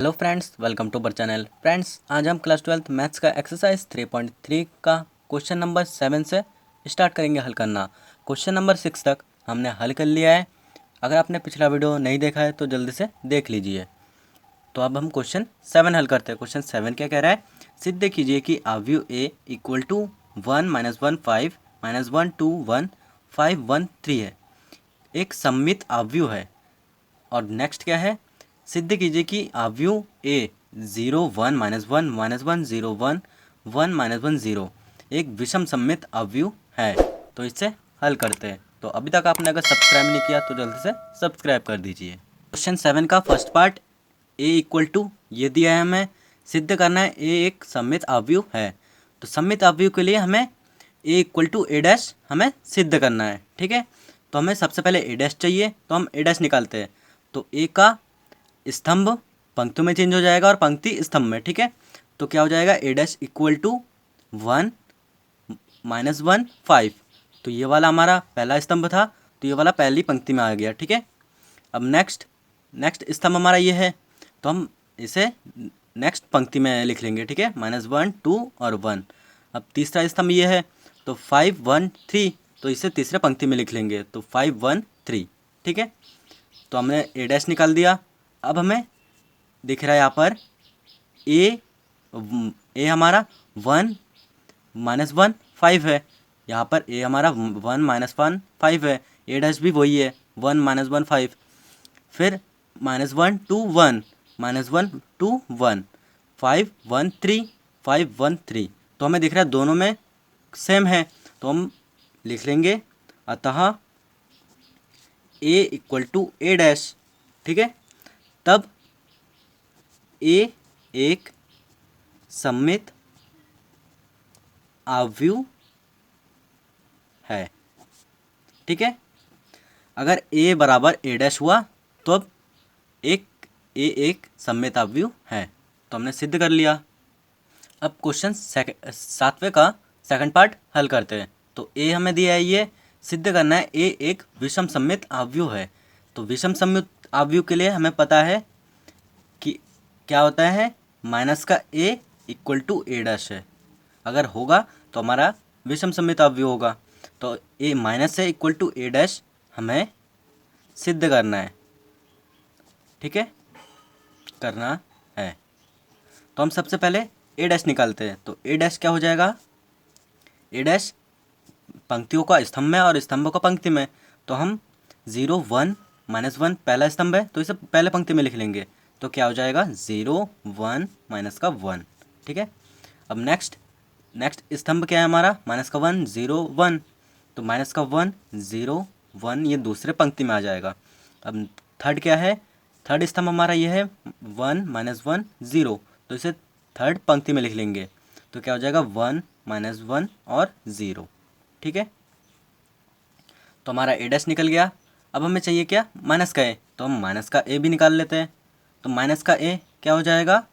Hello friends, welcome to our channel. Friends, आज हम class 12 maths का एक्सरसाइज 3.3 का क्वेश्चन नंबर 7 से स्टार्ट करेंगे हल करना। क्वेश्चन नंबर 6 तक हमने हल कर लिया है। अगर आपने पिछला वीडियो नहीं देखा है तो जल्दी से देख लीजिए। तो अब हम क्वेश्चन 7 हल करते हैं। क्वेश्चन 7 क्या कह रहा है? सिद्ध कीजिए कि आव्यूह ए इक्वल टू 1-1 5-1-2-1 5-1-3 है, एक सममित आव्यूह है। और नेक्स्ट क्या है? सिद्ध कीजिए कि आव्यूह ए 0-1-1-1-0-1-1-1-0 एक विषम सममित आव्यूह है। तो इससे हल करते हैं। तो अभी तक आपने अगर सब्सक्राइब नहीं किया तो जल्दी से सब्सक्राइब कर दीजिए। क्वेश्चन 7 का first part, A equal to ये दिया है, हमें सिद्ध करना है ए एक सममित आव्यूह है। तो सममित आव्यूह के लिए हमें ए इक्वल टू ए डैश हमें सिद्ध करना है। ठीक है, तो हमें सबसे पहले ए डैश चाहिए, तो हम ए डैश निकालते हैं। तो ए का स्तंभ पंक्तियों में चेंज हो जाएगा और पंक्ति स्तंभ में। ठीक है, तो क्या हो जाएगा? ए डैश इक्वल टू 1-1 5। तो ये वाला हमारा पहला स्तंभ था, तो ये वाला पहली पंक्ति में आ गया। ठीक है, अब नेक्स्ट स्तंभ हमारा ये है, तो हम इसे नेक्स्ट पंक्ति में लिख लेंगे। ठीक है, -1 2 और 1। अब तीसरा स्तंभ ये है, तो 5-1-3, तो इसे तीसरे पंक्ति में लिख लेंगे, तो 5-1-3। ठीक है, तो हमने ए डैश निकाल दिया। अब हमें दिख रहा है यहाँ पर ए हमारा 1-1 5 है। यहाँ पर ए हमारा 1-1 5 है। ए डैश भी वही है, 1-1 5। फिर -1 2 1 -1 2 1 5-1 3 5-1 3। तो हमें दिख रहा है दोनों में सेम है, तो हम लिख लेंगे अतः ए इक्वल टू ए डैश। ठीक है, तब ए एक सममित आव्यूह है। ठीक है, अगर ए बराबर ए डैश हुआ तो अब एक सममित आव्यूह है। तो हमने सिद्ध कर लिया। अब क्वेश्चन 7वें का सेकंड पार्ट हल करते हैं। तो ए हमें दिया है, ये सिद्ध करना है ए एक विषम सममित आव्यूह है। तो विषम सममित आव्यूह के लिए हमें पता है कि क्या होता है, माइनस का ए इक्वल टू ए डैश है। अगर होगा तो हमारा विषम सममित आव्यूह होगा। तो ए माइनस है इक्वल टू ए डैश हमें सिद्ध करना है। ठीक है, करना है। तो हम सबसे पहले ए डैश निकालते हैं। तो ए डैश क्या हो जाएगा? ए डैश पंक्तियों का स्तंभ में और स्तंभों का पंक्ति में। तो हम 0-1 -1 पहला स्तंभ है, तो इसे पहले पंक्ति में लिख लेंगे। तो क्या हो जाएगा? 0-1 -1। ठीक है, अब नेक्स्ट स्तंभ क्या है हमारा? -1 0 1। तो -1 0 1 ये दूसरे पंक्ति में आ जाएगा। अब थर्ड क्या है? थर्ड स्तंभ हमारा ये है 1 -1 0। तो इसे थर्ड पंक्ति में लिख लेंगे। तो क्या हो जाएगा? 1 -1 और 0। ठीक है, तो हमारा ए डैश निकल गया। अब हमें चाहिए क्या? माइनस का ए। तो हम माइनस का ए भी निकाल लेते हैं। तो माइनस का ए क्या हो जाएगा?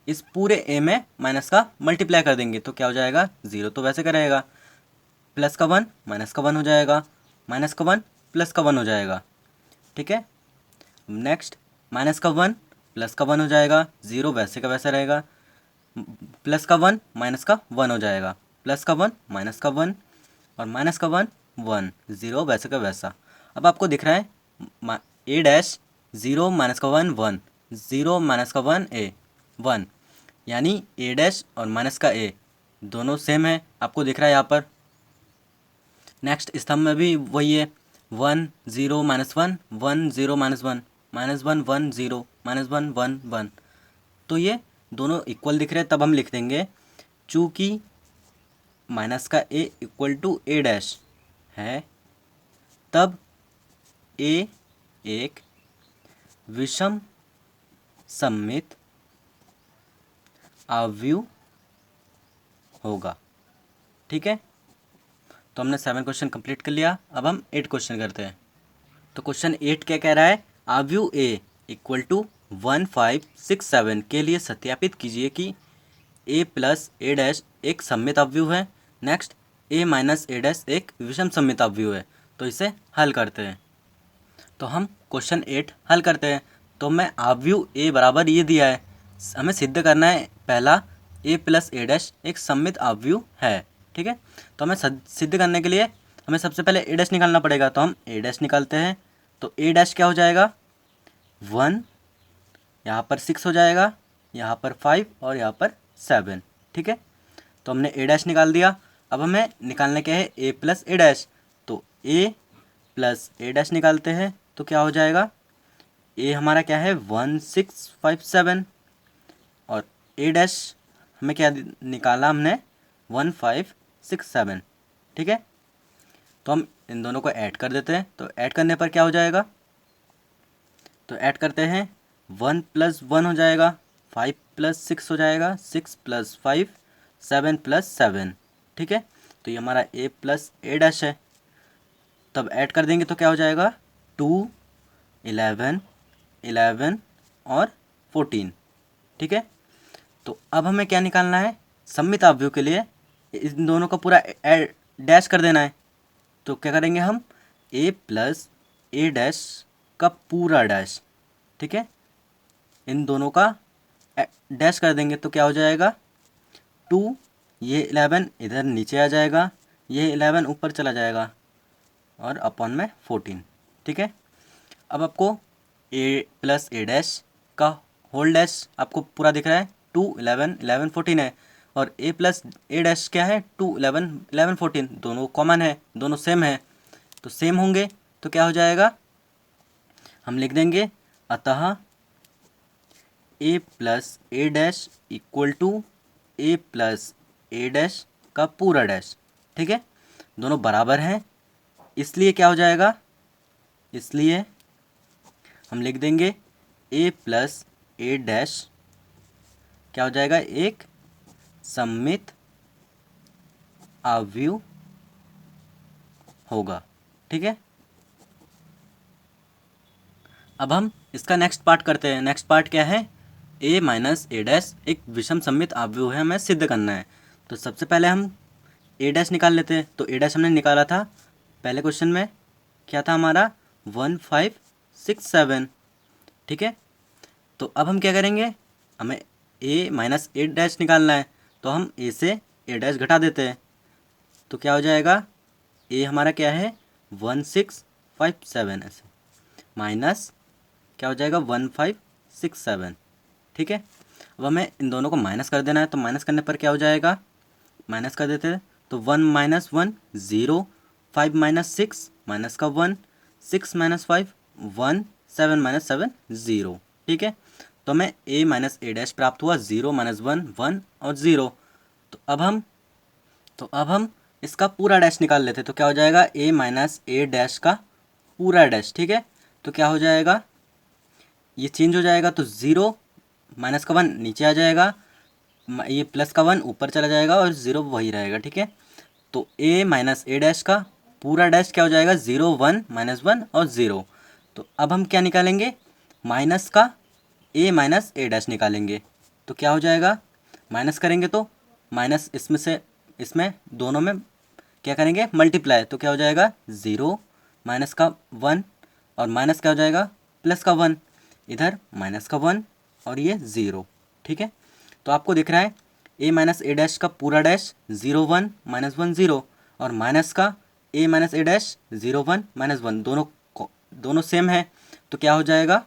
इस पूरे ए में माइनस का मल्टीप्लाई कर देंगे, तो क्या हो जाएगा? 0 तो वैसे का रहेगा, प्लस का 1 माइनस का 1 हो जाएगा, माइनस का 1 प्लस का 1 हो जाएगा। ठीक है, नेक्स्ट माइनस का 1 प्लस का 1 हो जाएगा, 0 वैसे का वैसा रहेगा, प्लस का 1 माइनस का 1 हो जाएगा, प्लस का 1 माइनस का 1 और माइनस का 1 1, 0 वैसे का वैसा। अब आपको दिख रहा है ए डैश 0 माइनस का 1 1, 0 माइनस का 1 ए 1, यानी ए डैश और माइनस का ए दोनों सेम है, आपको दिख रहा है यहाँ पर। नेक्स्ट स्तंभ में भी वही है, 1 0 -1 1 0 -1 -1 1 0 -1 1 1। तो ये दोनों इक्वल दिख रहे हैं, तब हम लिख देंगे चूँकि माइनस का ए इक्वल टू ए डैश है, तब ए एक विषम सममित आव्यूह होगा। ठीक है, तो हमने 7 क्वेश्चन कंप्लीट कर लिया। अब हम 8 क्वेश्चन करते हैं। तो क्वेश्चन 8 क्या कह रहा है? आव्यूह ए इक्वल टू 1 5 6 7 के लिए सत्यापित कीजिए कि ए प्लस ए डैश एक सममित आव्यूह है। Next A minus A dash एक विषम सममित आव्यूह है। तो इसे हल करते हैं। तो हम क्वेश्चन 8 हल करते हैं। तो मैं आव्यूह ए बराबर ये दिया है, हमें सिद्ध करना है पहला ए प्लस ए डैश एक सममित आव्यूह है। ठीक है, तो हमें सिद्ध करने के लिए हमें सबसे पहले ए डैश निकालना पड़ेगा, तो हम ए डैश निकालते हैं। तो ए डैश क्या हो जाएगा 1, यहाँ पर 6 हो जाएगा, यहाँ पर 5 और यहाँ पर 7। ठीक है, तो हमने ए डैश निकाल दिया। अब हमें निकालने क्या है ए प्लस ए डैश, तो ए प्लस ए डैश निकालते हैं तो क्या हो जाएगा ए हमारा क्या है 1657 और ए डैश हमें क्या निकाला हमने 1567। ठीक है, तो हम इन दोनों को ऐड कर देते हैं। तो ऐड करने पर क्या हो जाएगा, तो ऐड करते हैं 1 + 1 हो जाएगा, 5 + 6 हो जाएगा, 6 + 5 7 + 7। ठीक है, तो ये हमारा ए प्लस ए डैश है। तब ऐड कर देंगे तो क्या हो जाएगा 2 11 11 और 14। ठीक है, तो अब हमें क्या निकालना है सममित आव्यूह के लिए इन दोनों का पूरा डैश कर देना है। तो क्या करेंगे हम ए प्लस ए डैश का पूरा डैश। ठीक है, इन दोनों का डैश कर देंगे तो क्या हो जाएगा 2, ये 11 इधर नीचे आ जाएगा, ये 11 ऊपर चला जाएगा और अपॉन में 14। ठीक है, अब आपको ए प्लस ए डैश का होल डैश आपको पूरा दिख रहा है 2 11 11 14 है, और ए प्लस ए डैश क्या है 2 11 11 14, दोनों कॉमन है, दोनों सेम है। तो सेम होंगे तो क्या हो जाएगा हम लिख देंगे अतः A plus A dash equal to A plus A dash का पूरा डैश। ठीक है, दोनों बराबर हैं, इसलिए क्या हो जाएगा, इसलिए हम लिख देंगे ए प्लस ए डैश क्या हो जाएगा एक सममित आव्यूह होगा। ठीक है, अब हम इसका नेक्स्ट पार्ट करते हैं। नेक्स्ट पार्ट क्या है ए माइनस ए डैश एक विषम सममित आव्यूह है, हमें सिद्ध करना है। तो सबसे पहले हम ए डैश निकाल लेते हैं। तो ए डैश हमने निकाला था पहले क्वेश्चन में, क्या था हमारा 1567। ठीक है, तो अब हम क्या करेंगे हमें ए माइनस ए डैश निकालना है, तो हम ए से ए डैश घटा देते हैं। तो क्या हो जाएगा ए हमारा क्या है 1657 ऐसे माइनस क्या हो जाएगा 1567। ठीक है, अब हमें इन दोनों को माइनस कर देना है। तो माइनस करने पर क्या हो जाएगा माइनस कर देते हैं, तो 1 - 1 0, 5 - 6 माइनस का 1, 6 - 5 1, 7 - 7 0। ठीक है, तो हमें ए माइनस ए डैश प्राप्त हुआ 0 - 1 1 और 0। तो अब हम इसका पूरा डैश निकाल लेते हैं। तो क्या हो जाएगा ए माइनस ए डैश का पूरा डैश। ठीक है, तो क्या हो जाएगा ये चेंज हो जाएगा, तो 0 माइनस का 1 नीचे आ जाएगा, ये प्लस का 1 ऊपर चला जाएगा और 0 वही रहेगा। ठीक है, तो ए माइनस ए डैश का पूरा डैश क्या हो जाएगा 0 1 -1 और 0। तो अब हम क्या निकालेंगे माइनस का ए माइनस ए डैश निकालेंगे। तो क्या हो जाएगा माइनस करेंगे तो माइनस इसमें से इसमें दोनों में क्या करेंगे मल्टीप्लाई, तो क्या हो जाएगा 0 माइनस का 1 और माइनस क्या हो जाएगा प्लस का 1, इधर माइनस का 1 और ये 0। ठीक है, तो आपको दिख रहा है ए माइनस ए डैश का पूरा डैश 0 1 -1 0 और माइनस का ए माइनस ए डैश 0 1 -1, दोनों सेम है। तो क्या हो जाएगा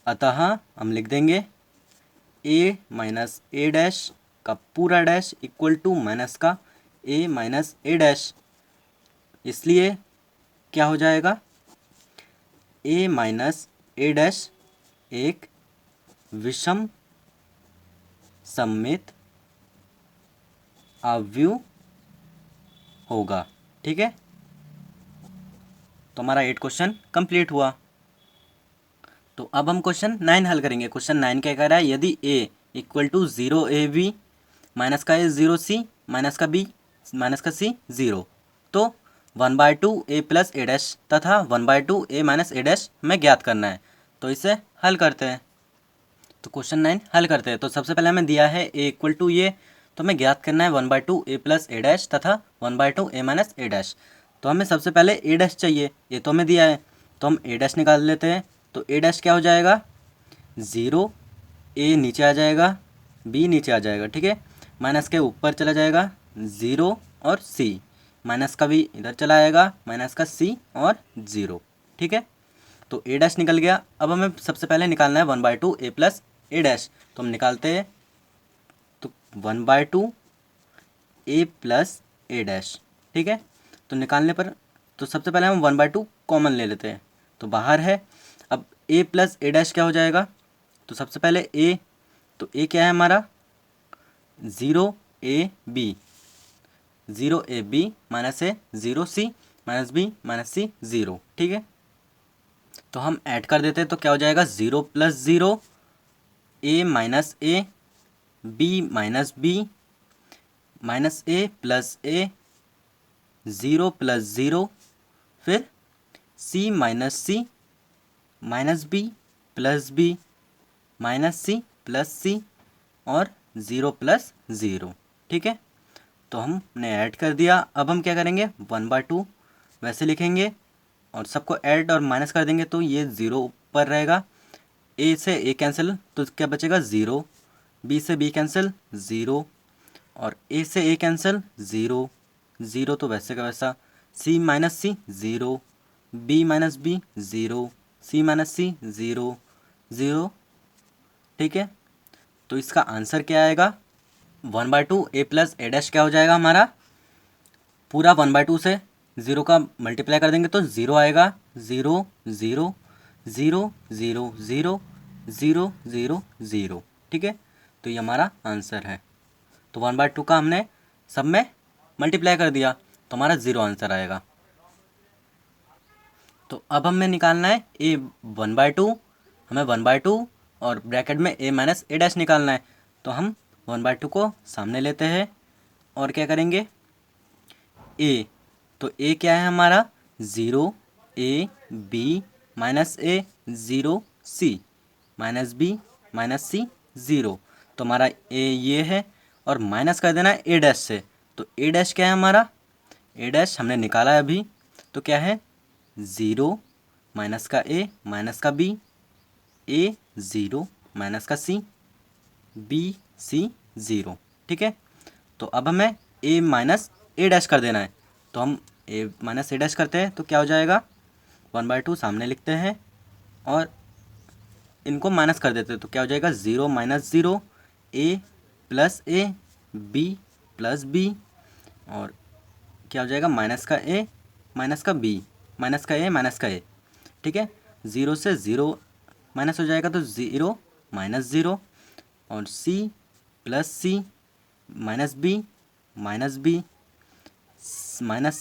अतः हम लिख देंगे ए माइनस ए डैश का पूरा डैश इक्वल टू माइनस का ए माइनस ए डैश। इसलिए क्या हो जाएगा ए माइनस ए डैश एक विषम सममित आव्यूह होगा। ठीक है, तो हमारा 8 क्वेश्चन कंप्लीट हुआ। तो अब हम क्वेश्चन 9 हल करेंगे। क्वेश्चन 9 क्या कह रहा है यदि a equal to 0 AB minus का a 0 C माइनस का b माइनस का c 0, तो 1/2 a प्लस ए डैश तथा 1/2 a माइनस ए डैश हमें ज्ञात करना है। तो इसे हल करते हैं। तो क्वेश्चन 9 हल करते हैं। तो सबसे पहले हमें दिया है a इक्वल टू ये, तो हमें ज्ञात करना है 1/2 a प्लस ए डैश तथा 1/2 a माइनस ए डैश। तो हमें सबसे पहले ए डैश चाहिए, ये तो हमें दिया है, तो हम ए डैश निकाल लेते हैं। तो ए डैश क्या हो जाएगा ज़ीरो, ए नीचे आ जाएगा, बी नीचे आ जाएगा, ठीक है। माइनस के ऊपर चला जाएगा ज़ीरो और सी, माइनस का भी इधर चला आएगा, माइनस का सी और ज़ीरो, ठीक है। तो ए डैश निकल गया। अब हमें सबसे पहले निकालना है 1/2 ए प्लस ए डैश। तो हम निकालते हैं, तो 1/2 ए प्लस ए डैश, ठीक है। तो निकालने पर, तो सबसे पहले हम 1/2 कॉमन ले लेते हैं, तो बाहर है। अब ए प्लस ए डैश क्या हो जाएगा, तो सबसे पहले ए, तो ए क्या है हमारा, zero A B, zero A B minus A, zero C minus B minus C zero, ठीक है। तो हम ऐड कर देते हैं, तो क्या हो जाएगा, zero plus zero, A minus A, B minus B, minus A plus A, zero plus zero, फिर C minus C, minus B plus B, minus C plus C, और ज़ीरो प्लस ज़ीरो, ठीक है। तो हमने ऐड कर दिया। अब हम क्या करेंगे, 1/2 वैसे लिखेंगे और सबको ऐड और माइनस कर देंगे, तो ये ज़ीरो ऊपर रहेगा। ए से ए कैंसिल, तो क्या बचेगा, ज़ीरो, बी से बी कैंसिल, ज़ीरो, और ए से ए कैंसिल, ज़ीरो, ज़ीरो तो वैसे का वैसा, C minus C zero, B minus B zero, C minus C zero, zero, ठीक है। तो इसका आंसर क्या आएगा, 1/2 ए प्लस ए डैश क्या हो जाएगा हमारा, पूरा 1/2 से ज़ीरो का मल्टीप्लाई कर देंगे तो ज़ीरो आएगा, zero zero zero zero zero zero zero zero, ठीक है। तो ये हमारा आंसर है। तो 1/2 का हमने सब में मल्टीप्लाई कर दिया, तो हमारा ज़ीरो आंसर आएगा। तो अब हमें निकालना है ए 1/2, हमें 1/2 और ब्रैकेट में ए माइनस ए डैश निकालना है। तो हम 1/2 को सामने लेते हैं और क्या करेंगे, ए, तो ए क्या है हमारा, zero A B minus A, zero C minus B minus C zero, तो हमारा ए ये है, और माइनस कर देना है ए डैश से। तो ए डैश क्या है हमारा, ए डैश हमने निकाला है अभी, तो क्या है, ज़ीरो माइनस का ए माइनस का बी, ए ज़ीरो माइनस का सी, बी सी ज़ीरो, ठीक है। तो अब हमें ए माइनस ए डैश कर देना है, तो हम ए माइनस ए डैश करते हैं, तो क्या हो जाएगा, 1/2 सामने लिखते हैं और इनको माइनस कर देते हैं, तो क्या हो जाएगा, zero minus zero, A plus A, B plus B, और क्या हो जाएगा, माइनस का ए माइनस का बी, माइनस का ए माइनस का ए, ठीक है। ज़ीरो से ज़ीरो माइनस हो जाएगा, तो ज़ीरो माइनस ज़ीरो, और C plus C minus B minus B minus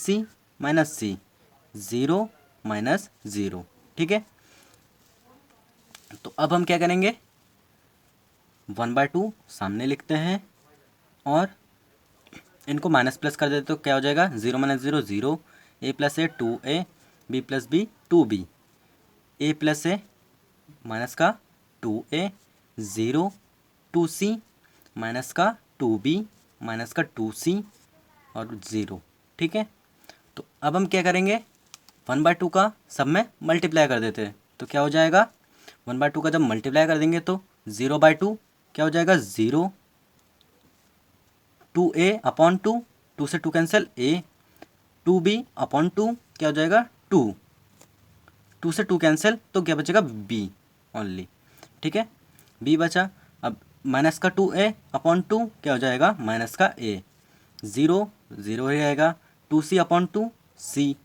C zero minus zero, ठीक है। तो अब हम क्या करेंगे, 1/2 सामने लिखते हैं और इनको माइनस प्लस कर देते, तो क्या हो जाएगा, zero minus zero zero, A plus A two A, B plus B two B, A plus A minus का two A, zero two C minus का टू बी माइनस का टू सी और ज़ीरो, ठीक है। तो अब हम क्या करेंगे, 1/2 का सब में मल्टीप्लाई कर देते हैं, तो क्या हो जाएगा, 1/2 का जब मल्टीप्लाई कर देंगे तो 0/2 क्या हो जाएगा, zero, two A upon two, two से two cancel, A, two B upon two क्या हो जाएगा, टू, टू से टू कैंसिल, तो क्या बचेगा, बी ओनली, ठीक है, बी बचा। अब माइनस का टू ए अपॉन टू क्या हो जाएगा, माइनस का ए, ज़ीरो ज़ीरो ही रहेगा, two C upon two C,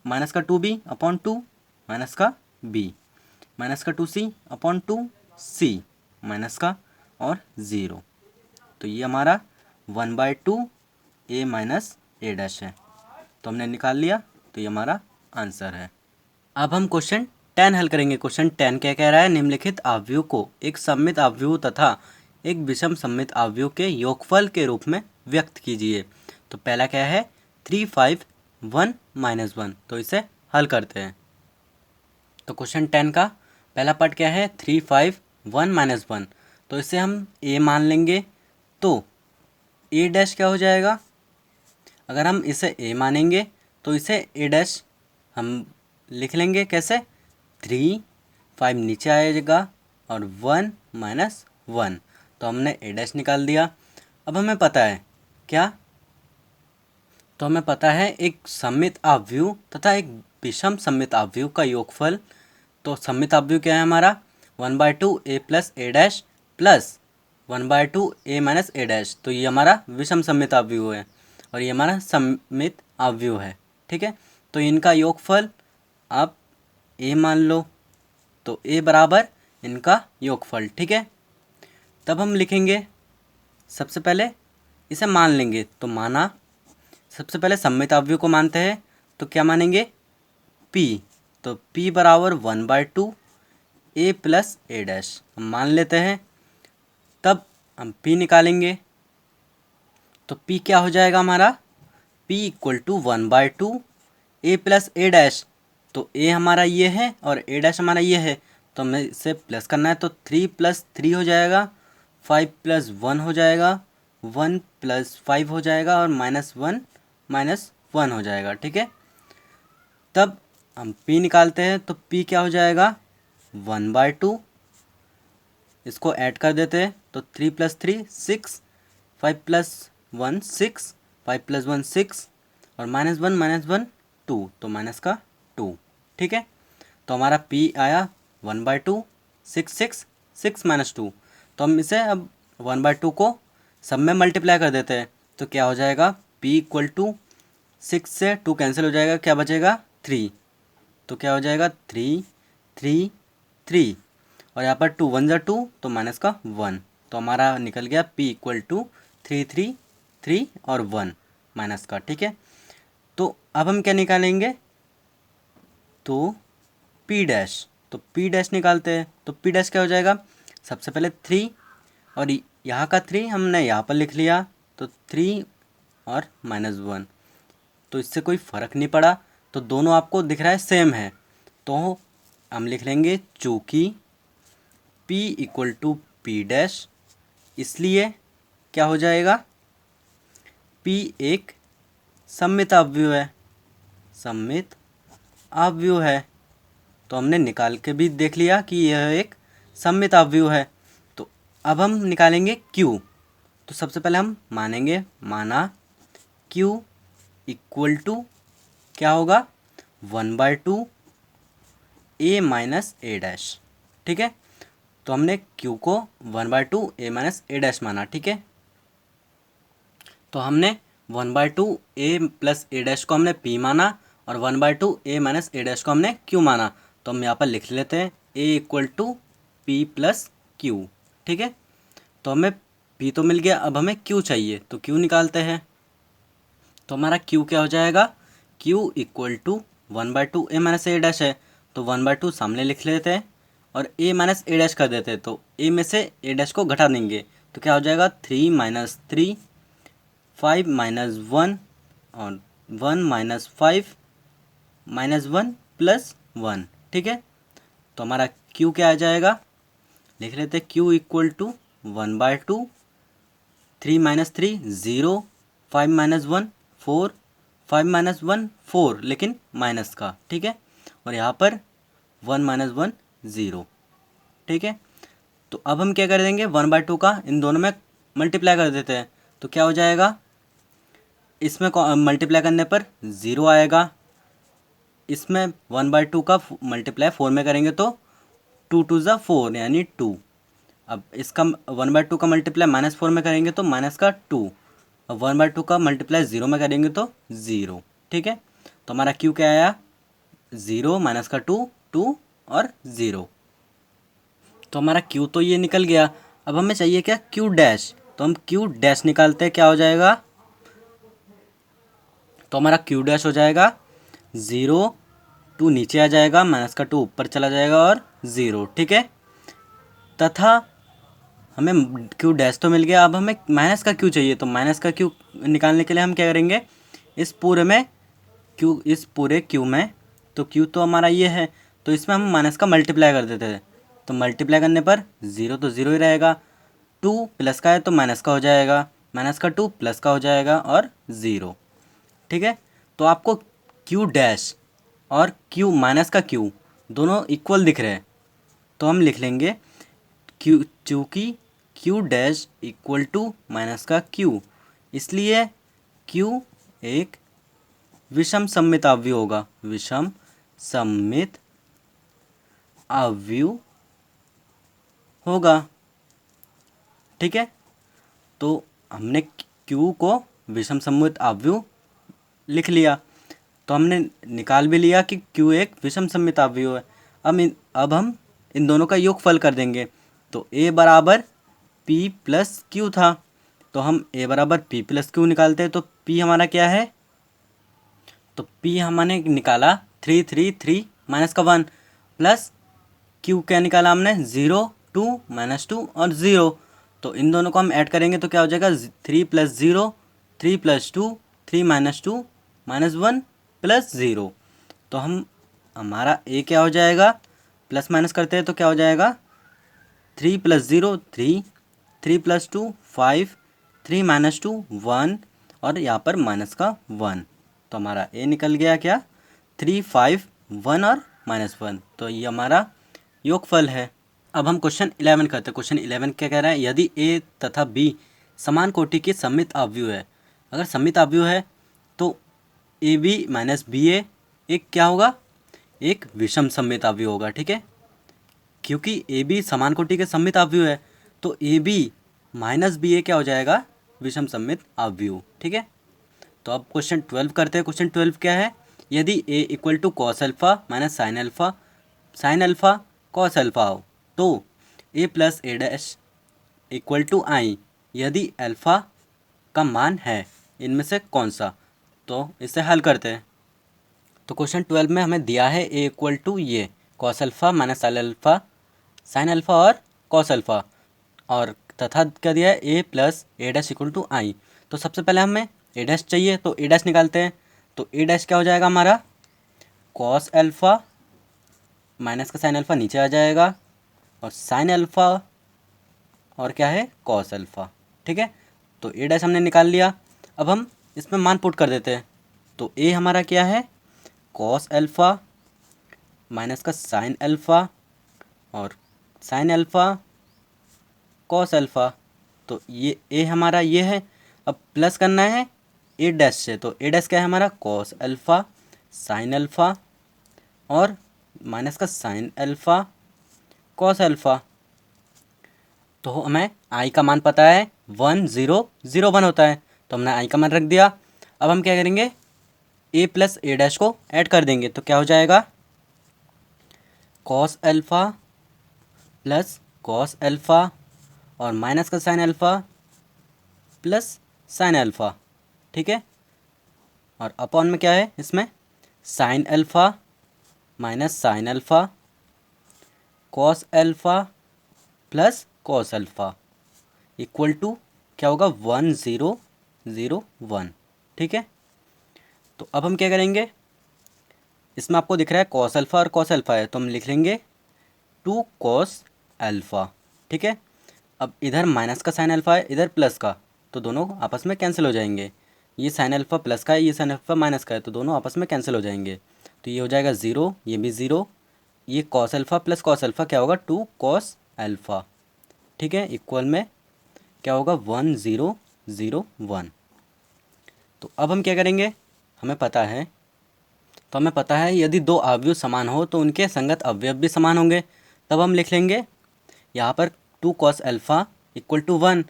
minus का two B upon two minus का बी, माइनस का two C upon two C minus का, और ज़ीरो। तो ये हमारा 1/2 ए माइनस ए डैश है, तो हमने निकाल लिया, तो ये हमारा आंसर है। अब हम क्वेश्चन 10 हल करेंगे। क्वेश्चन 10 क्या कह रहा है, निम्नलिखित अवयव को एक सममित अवयव तथा एक विषम सममित अवयव के योगफल के रूप में व्यक्त कीजिए। तो पहला क्या है, 3 5 1 -1, तो इसे हल करते हैं। तो क्वेश्चन 10 का पहला पार्ट क्या है, 3 5 1 -1, तो इसे हम ए मान लेंगे, तो ए डैश क्या हो जाएगा, अगर हम इसे ए मानेंगे तो इसे ए डैश हम लिख लेंगे कैसे, 3 5 नीचे आएगा और 1 माइनस 1, तो हमने ए डैश निकाल दिया। अब हमें पता है क्या, तो हमें पता है एक सममित आव्यूह तथा एक विषम सममित आव्यूह का योगफल। तो सममित आव्यूह क्या है हमारा, 1/2 A plus A dash plus 1/2 A minus A dash. तो ये हमारा विषम सममित आव्यूह है और ये हमारा सममित आव्यूह है। ठीक है, तो इनका योगफल आप ए मान लो, तो ए बराबर इनका योगफल। ठीक है, तब हम लिखेंगे, सबसे पहले इसे मान लेंगे। तो माना, सबसे पहले सममित आव्यूह को मानते हैं, तो क्या मानेंगे, p। तो p बराबर 1/2 ए प्लस ए डैश हम मान लेते हैं। तब हम p निकालेंगे, तो p क्या हो जाएगा हमारा, p equal to 1/2 A plus A dash. तो a हमारा ये है और a डैश हमारा ये है, तो हमें इसे प्लस करना है। तो 3 + 3 हो जाएगा, 5 + 1 हो जाएगा, 1 + 5 हो जाएगा और -1 हो जाएगा। ठीक है, तब हम p निकालते हैं, तो p क्या हो जाएगा, 1/2, इसको ऐड कर देते हैं। तो 3 + 3 6, 5 + 1 6, 5 + 1 6 और -1 2, तो माइनस का 2। ठीक है, तो हमारा p आया 1/2, 6 6 6 - 2। तो हम इसे अब 1/2 को सब में मल्टीप्लाई कर देते हैं। तो क्या हो जाएगा, p इक्वल टू 6 से 2 कैंसिल हो जाएगा, क्या बचेगा 3। तो क्या हो जाएगा 3 3 3 और यहाँ पर 2 1 × 2, तो माइनस का 1। तो हमारा निकल गया p इक्वल टू 3 3 3 और 1 माइनस का। ठीक है, तो अब हम क्या निकालेंगे, तो p डैश। तो p डैश निकालते हैं, तो p डैश क्या हो जाएगा, सबसे पहले 3 और यहाँ का 3 हमने यहाँ पर लिख लिया, तो 3 और -1, तो इससे कोई फ़र्क नहीं पड़ा, तो दोनों आपको दिख रहा है सेम है। तो हम लिख लेंगे चूँकि p equal to p dash, इसलिए क्या हो जाएगा, p एक सममित आव्यूह है, सममित आव्यूह है। तो हमने निकाल के भी देख लिया कि यह एक सममित आव्यूह है। तो अब हम निकालेंगे q। तो सबसे पहले हम मानेंगे, माना q इक्वल टू क्या होगा, 1/2 ए माइनस ए डैश। ठीक है, तो हमने q को 1/2 ए माइनस ए डैश माना। ठीक है, तो हमने 1/2 ए प्लस ए डैश को हमने p माना और 1/2 ए माइनस ए डैश को हमने q माना। तो हम यहाँ पर लिख लेते हैं a equal to p plus q। ठीक है, तो हमें p तो मिल गया, अब हमें q चाहिए, तो q निकालते हैं। तो हमारा q क्या हो जाएगा, q equal to 1/2 A minus A dash है, तो 1/2 सामने लिख लेते हैं और a माइनस ए डैश कर देते हैं। तो a में से a डैश को घटा देंगे, तो क्या हो जाएगा 3 - 3, 5 - 1 और 1 - 5 -1 + 1। ठीक है, तो हमारा q क्या आ जाएगा, लिख लेते हैं q इक्वल टू 1/2, 3 - 3 0, 5 - 1 4, 5 - 1 4 लेकिन माइनस का। ठीक है, और यहाँ पर 1 - 1 0। ठीक है, तो अब हम क्या कर देंगे, 1/2 का इन दोनों में मल्टीप्लाई कर देते हैं। तो क्या हो जाएगा, इसमें मल्टीप्लाई करने पर 0 आएगा, इसमें 1/2 का मल्टीप्लाई 4 में करेंगे तो 2 2 ज़ा 4 यानी 2। अब इसका 1/2 का मल्टीप्लाई -4 में करेंगे तो माइनस का 2। अब 1/2 का मल्टीप्लाई 0 में करेंगे तो 0। ठीक है, तो हमारा q क्या आया, 0 माइनस का 2 2 और 0। तो हमारा q तो ये निकल गया। अब हमें चाहिए क्या, q डैश। तो हम q डैश निकालते हैं, क्या हो जाएगा, तो हमारा q डैश हो जाएगा 0, 2 नीचे आ जाएगा, माइनस का 2 ऊपर चला जाएगा और 0। ठीक है, तथा हमें q डैश तो मिल गया, अब हमें माइनस का q चाहिए। तो माइनस का q निकालने के लिए हम क्या करेंगे, इस पूरे में q, इस पूरे q में, तो q तो हमारा ये है, तो इसमें हम माइनस का मल्टीप्लाई कर देते हैं। तो मल्टीप्लाई करने पर 0 तो 0 ही रहेगा, 2 प्लस का है तो माइनस का हो जाएगा, माइनस का 2 प्लस का हो जाएगा और 0। ठीक है, तो आपको q डैश और q माइनस का q दोनों इक्वल दिख रहे हैं, तो हम लिख लेंगे क्यू, चूँकि Q dash equal to minus का क्यू, इसलिए क्यू एक विषम सममित अवयव होगा, विषम सममित अवयव होगा। ठीक है, तो हमने Q को विषम सममित अवयव लिख लिया, तो हमने निकाल भी लिया कि Q एक विषम सममित अवयव है। अब हम इन दोनों का योगफल कर देंगे, तो A बराबर P प्लस Q था, तो हम A बराबर P प्लस Q निकालते हैं, तो P हमारा क्या है, तो P हमने निकाला 3 माइनस का 1 प्लस Q क्या निकाला हमने 0 2 -2 और 0, तो इन दोनों को हम ऐड करेंगे तो क्या हो जाएगा 3 + 0 3 + 2 3 - 2 -1 + 0, तो हमारा A क्या हो जाएगा, प्लस माइनस करते हैं तो क्या हो जाएगा 3 + 0 3 3 + 2 5 3 - 2 1 और यहाँ पर माइनस का 1, तो हमारा A निकल गया क्या 3 5 1 और -1, तो ये हमारा योगफल है। अब हम क्वेश्चन 11 करते हैं। क्वेश्चन 11 क्या कह रहा है, यदि A तथा B समान कोटि के सममित अवयव है, अगर सममित अवयव है तो AB - BA एक क्या होगा, एक विषम सममित अवयव होगा। ठीक है, क्योंकि AB समान कोटि के सममित अवयव है तो AB - BA क्या हो जाएगा, विषम सममित अवयव। ठीक है, तो अब क्वेश्चन 12 करते हैं। क्वेश्चन 12 क्या है, यदि A = cos alpha - sin alpha cos alpha हो तो A + A' = I, यदि अल्फ़ा का मान है इनमें से कौन सा, तो इसे हल करते हैं। तो क्वेश्चन 12 में हमें दिया है A = ये cos अल्फ़ा - sin अल्फ़ा और cos अल्फ़ा, और तथा क्या दिया है A + A' = I, तो सबसे पहले हमें A' चाहिए तो A' निकालते हैं, तो A' क्या हो जाएगा हमारा cos अल्फ़ा माइनस का sin अल्फ़ा नीचे आ जाएगा और sin अल्फ़ा और क्या है cos अल्फ़ा। ठीक है, तो A' हमने निकाल लिया। अब हम इसमें मान पुट कर देते हैं, तो A हमारा क्या है cos अल्फ़ा माइनस का sin अल्फ़ा और sin अल्फ़ा cos अल्फ़ा, तो ये A हमारा ये है। अब प्लस करना है A' से, तो A' क्या है हमारा cos अल्फ़ा sin अल्फ़ा और माइनस का sin अल्फ़ा cos अल्फ़ा, तो हमें I का मान पता है 1 0 0 1 होता है, तो हमने I का मान रख दिया। अब हम क्या करेंगे A + A' को ऐड कर देंगे, तो क्या हो जाएगा cos alpha plus cos alpha और माइनस का sin alpha plus sin alpha. ठीक है, और अपॉन में क्या है इसमें sin alpha minus sin alpha cos alpha plus cos alpha equal to क्या होगा 1 0 0 1। ठीक है, तो अब हम क्या करेंगे, इसमें आपको दिख रहा है cos अल्फ़ा और cos अल्फ़ा है, तो हम लिख लेंगे 2 cos अल्फ़ा। ठीक है, अब इधर माइनस का sin अल्फ़ा है, इधर प्लस का, तो दोनों आपस में कैंसिल हो जाएंगे। ये sin अल्फ़ा प्लस का है, ये sin अल्फ़ा माइनस का है, तो दोनों आपस में कैंसिल हो जाएंगे, तो ये हो जाएगा 0, ये भी 0, ये cos alpha plus cos alpha क्या होगा 2 cos अल्फ़ा। ठीक है, इक्वल में क्या होगा 1 0 0 1। तो अब हम क्या करेंगे, हमें पता है यदि दो अवयव समान हो तो उनके संगत अवयव भी समान होंगे। तब हम लिख लेंगे यहाँ पर 2 cos अल्फ़ा = 1,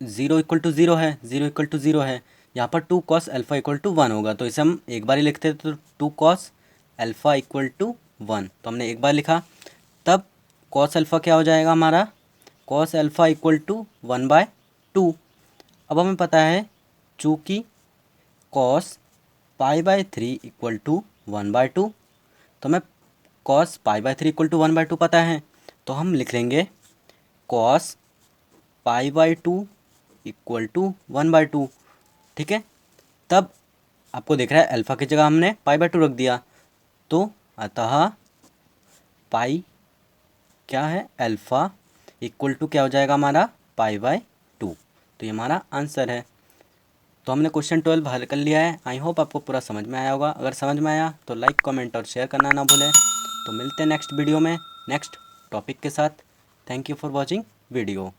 0 = 0 है, 0 = 0 है, यहाँ पर 2 cos अल्फ़ा = 1 होगा, तो इसे हम एक बार ही लिखते हैं, तो 2 cos अल्फ़ा = 1, तो हमने एक बार लिखा। तब cos अल्फ़ा क्या हो जाएगा हमारा cos अल्फ़ा = 1/2। अब हमें पता है चूँकि cos π/3 = 1/2, तो हमें cos π/3 = 1/2 पता है, तो हम लिख लेंगे cos π/2 = 1/2। ठीक है, तब आपको दिख रहा है अल्फ़ा की जगह हमने π/2 रख दिया, तो अतः पाई क्या है अल्फ़ा = क्या हो जाएगा हमारा π/2, तो ये हमारा आंसर है। तो हमने क्वेश्चन 12 हल कर लिया है। आई होप आपको पूरा समझ में आया होगा। अगर समझ में आया तो लाइक कमेंट और शेयर करना ना भूलें। तो मिलते हैं नेक्स्ट वीडियो में नेक्स्ट टॉपिक के साथ। Thank you for watching video.